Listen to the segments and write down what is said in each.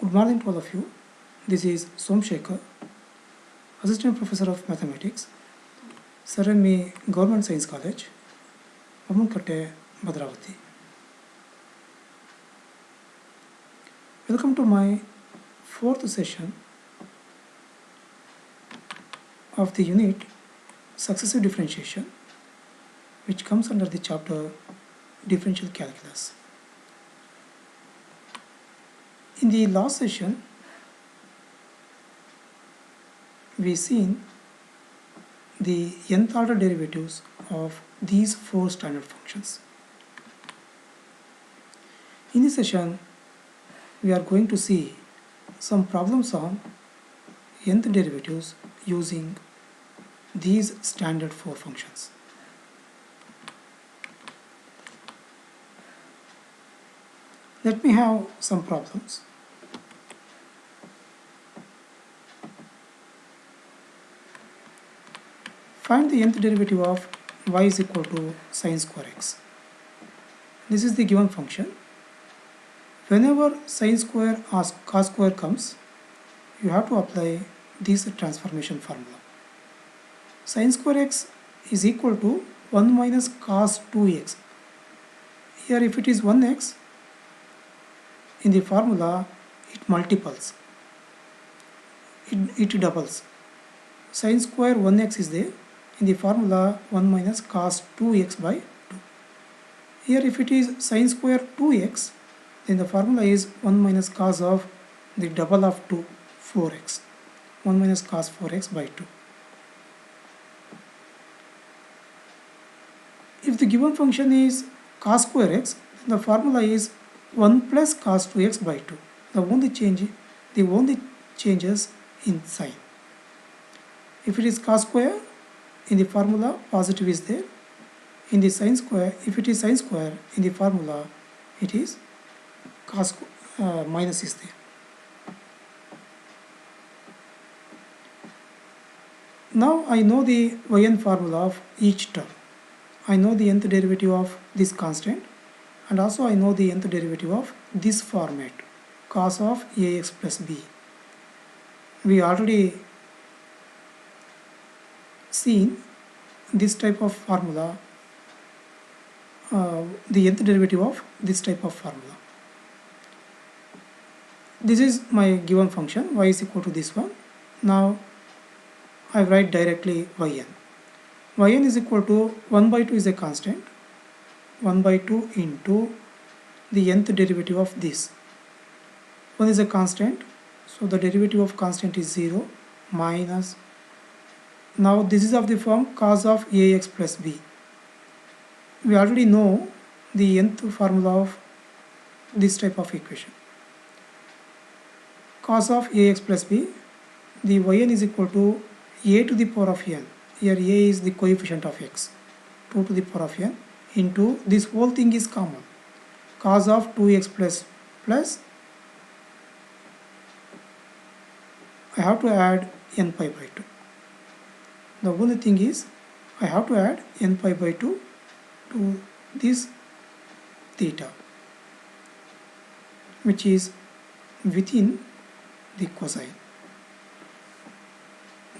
Good morning to all of you. This is Somshekhar, Assistant Professor of Mathematics, Sir M.E. Government Science College, Ammunkatte, Bhadravati. Welcome to my fourth session of the unit Successive Differentiation, which comes under the chapter Differential Calculus. In the last session, we seen the nth order derivatives of these four standard functions. In this session, we are going to see some problems on nth derivatives using these standard four functions. Let me have some problems. Find the nth derivative of y is equal to sine square x. This is the given function. Whenever sine square or cos square comes, you have to apply this transformation formula. Sine square x is equal to 1 minus cos 2x. Here if it is 1x, in the formula it multiples, it doubles. Sine square 1x is there. In the formula 1 minus cos 2x by 2. Here if it is sine square 2x, then the formula is 1 minus cos of the double of 2, 4x. 1 minus cos 4x by 2. If the given function is cos square x, then the formula is 1 plus cos 2x by 2. The only changes in sign. If it is cos square, in the formula positive is there. In the sine square, if it is sine square, in the formula it is cos minus is there. Now I know the yn formula of each term. I know the nth derivative of this constant, and also I know the nth derivative of this format, cos of ax plus b. We already seen this type of formula, the nth derivative of this type of formula. This is my given function, y is equal to this one. Now I write directly yn. Yn is equal to 1 by 2 is a constant, 1 by 2 into the nth derivative of this. 1 is a constant, so the derivative of constant is 0 minus. Now this is of the form cos of ax plus b. We already know the nth formula of this type of equation. Cos of ax plus b, the yn is equal to a to the power of n. Here a is the coefficient of x, 2 to the power of n, into this whole thing is common. Cos of 2x plus I have to add n pi by 2. The only thing is I have to add n pi by 2 to this theta, which is within the cosine.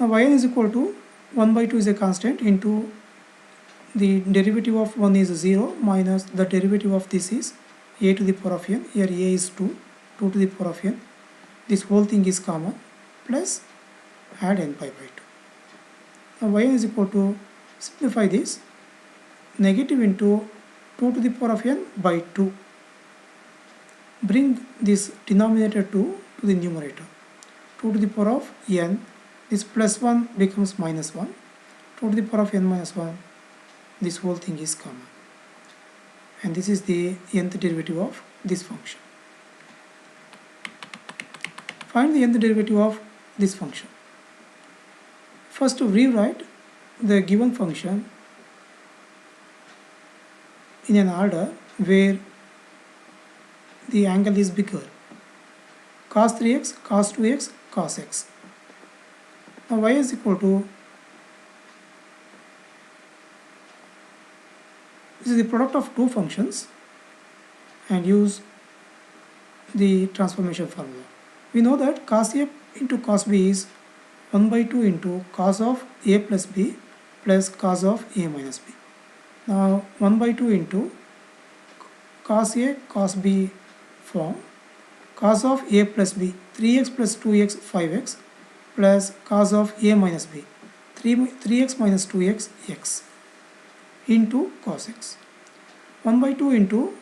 Now yn is equal to 1 by 2 is a constant into the derivative of 1 is 0 minus the derivative of this is a to the power of n. Here a is 2, 2 to the power of n. This whole thing is common, plus add n pi by 2. Now yn is equal to, simplify this, negative into 2 to the power of n by 2. Bring this denominator 2 to the numerator. 2 to the power of n, this plus 1 becomes minus 1. 2 to the power of n minus 1, this whole thing is common. And this is the nth derivative of this function. Find the nth derivative of this function. First, to rewrite the given function in an order where the angle is bigger. Cos 3x, cos 2x, cos x. Now y is equal to, this is the product of two functions, and use the transformation formula. We know that cos A into cos B is 1 by 2 into cos of A plus B plus cos of A minus B. Now 1 by 2 into cos A cos B form, cos of A plus B 3x plus 2x 5x plus cos of A minus B 3x minus 2x x into cos x. 1 by 2 into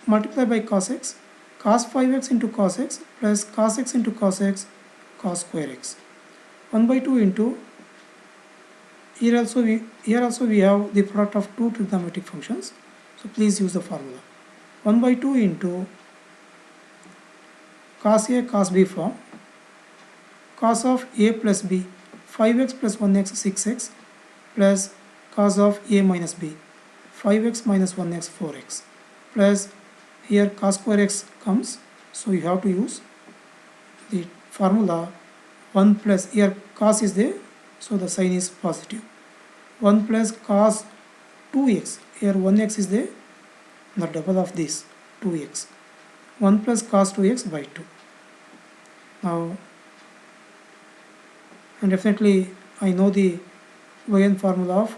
multiply by cos x, cos 5x into cos x plus cos x into cos x cos square x. 1 by 2 into here also we have the product of two trigonometric functions, so please use the formula. 1 by 2 into cos A cos B form, cos of A plus B 5x plus 1x 6x plus cos of A minus B 5x minus 1x 4x plus here cos square x comes, so you have to use the formula 1 plus, here cos is there, so the sign is positive. 1 plus cos 2x, here 1x is there, the double of this 2x. 1 plus cos 2x by 2. Now, and definitely I know the yn formula of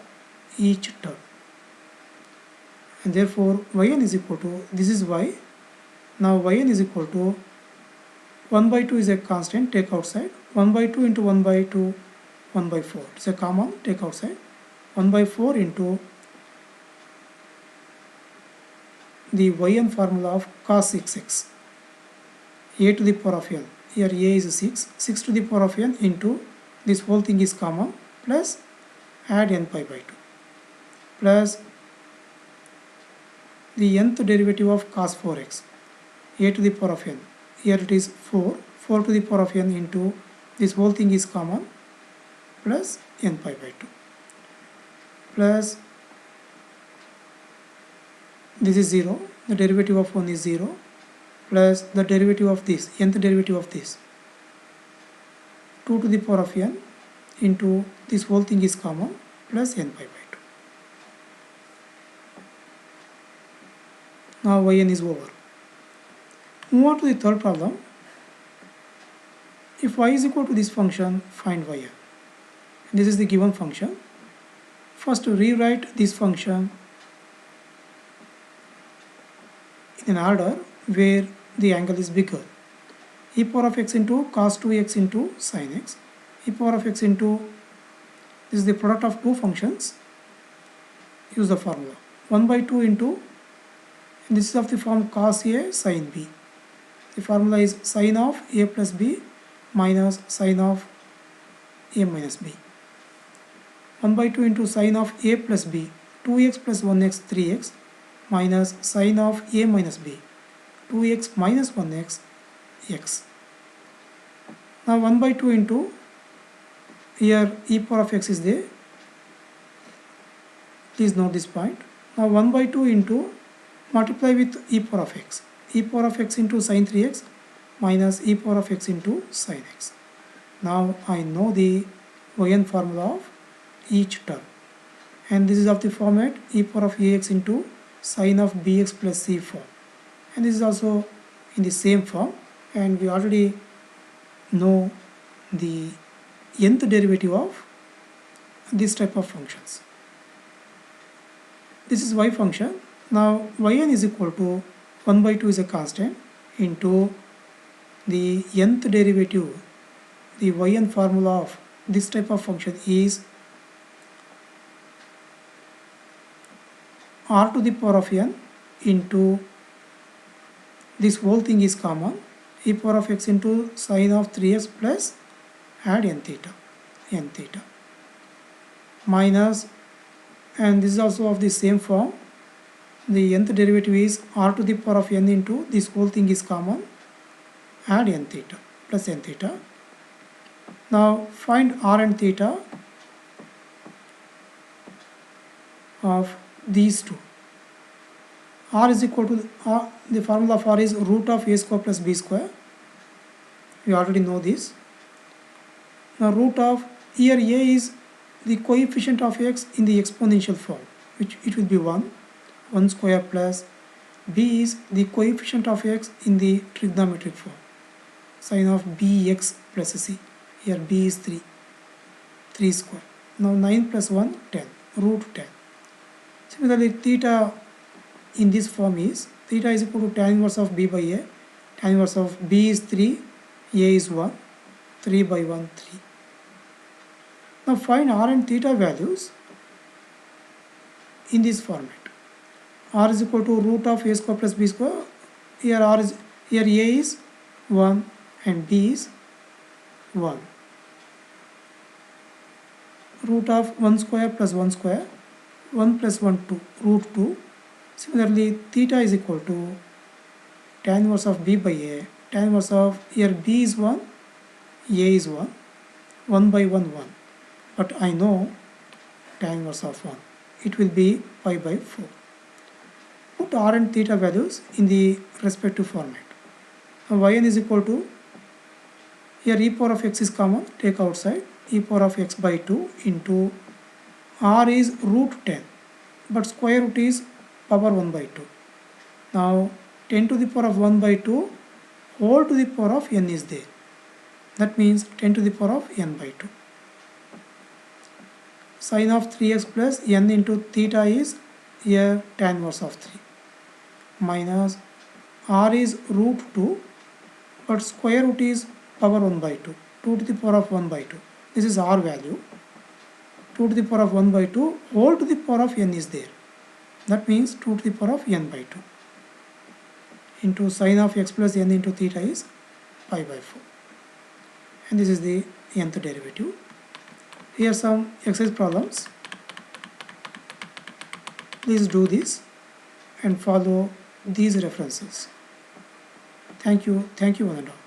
each term, and therefore yn is equal to, this is y. Now yn is equal to 1 by 2 is a constant, take outside. 1 by 2 into 1 by 2, 1 by 4. It's a common, take outside. 1 by 4 into the yn formula of cos 6x. A to the power of n. Here a is 6. 6 to the power of n into this whole thing is common plus add n pi by 2 plus the nth derivative of cos 4x. A to the power of n. Here it is 4. 4 to the power of n into this whole thing is common plus n pi by 2 plus this is 0, the derivative of 1 is 0 plus the derivative of this, nth derivative of this 2 to the power of n into this whole thing is common plus n pi by 2. Now yn is over. Move on to the third problem. If y is equal to this function, find yn. This is the given function. First rewrite this function in an order where the angle is bigger. E power of x into cos 2x into sin x. E power of x into, this is the product of two functions. Use the formula. 1 by 2 into, and this is of the form cos A sin B. The formula is sin of A plus B minus sin of A minus B. 1 by 2 into sin of A plus B 2x plus 1x 3x minus sin of A minus B 2x minus 1x x. Now 1 by 2 into, here e power of x is there. Please note this point. Now 1 by 2 into multiply with e power of x. E power of x into sin 3x minus e power of x into sin x. Now I know the yn formula of each term, and this is of the format e power of ax into sin of bx plus c form, and this is also in the same form, and we already know the nth derivative of this type of functions. This is y function. Now yn is equal to 1 by 2 is a constant into the nth derivative. The yn formula of this type of function is r to the power of n into this whole thing is common, e power of x into sin of 3x plus add n theta minus, and this is also of the same form, the nth derivative is r to the power of n into this whole thing is common, add n theta plus n theta. Now find r and theta of these two. R is equal to r, the formula for r is root of a square plus b square. We already know this. Now root of, here a is the coefficient of x in the exponential form, which it will be 1 square, plus b is the coefficient of x in the trigonometric form. Sine of bx plus c. Here b is 3 square. Now 9 plus 1, 10, root 10. Similarly, theta in this form is, theta is equal to tan inverse of b by a. Tan inverse of b is 3, a is 1, 3 by 1, 3. Now find r and theta values in this format. R is equal to root of a square plus b square. Here a is 1 and b is 1. Root of 1 square plus 1 square, 1 plus 1, 2, root 2. Similarly, theta is equal to tan inverse of b by a. Tan inverse of, here b is 1, a is 1, 1 by 1, 1. But I know tan inverse of 1. It will be pi by 4. Put r and theta values in the respective format. Now yn is equal to, here e power of x is common, take outside, e power of x by 2 into r is root 10, but square root is power 1 by 2. Now 10 to the power of 1 by 2 whole to the power of n is there. That means 10 to the power of n by 2. Sine of 3x plus n into theta is here tan inverse of 3 minus r is root 2, but square root is power 1 by 2, 2 to the power of 1 by 2. This is r value. 2 to the power of 1 by 2 whole to the power of n is there. That means 2 to the power of n by 2 into sine of x plus n into theta is pi by 4. And this is the nth derivative. Here are some exercise problems. Please do this and follow these references. Thank you one and all.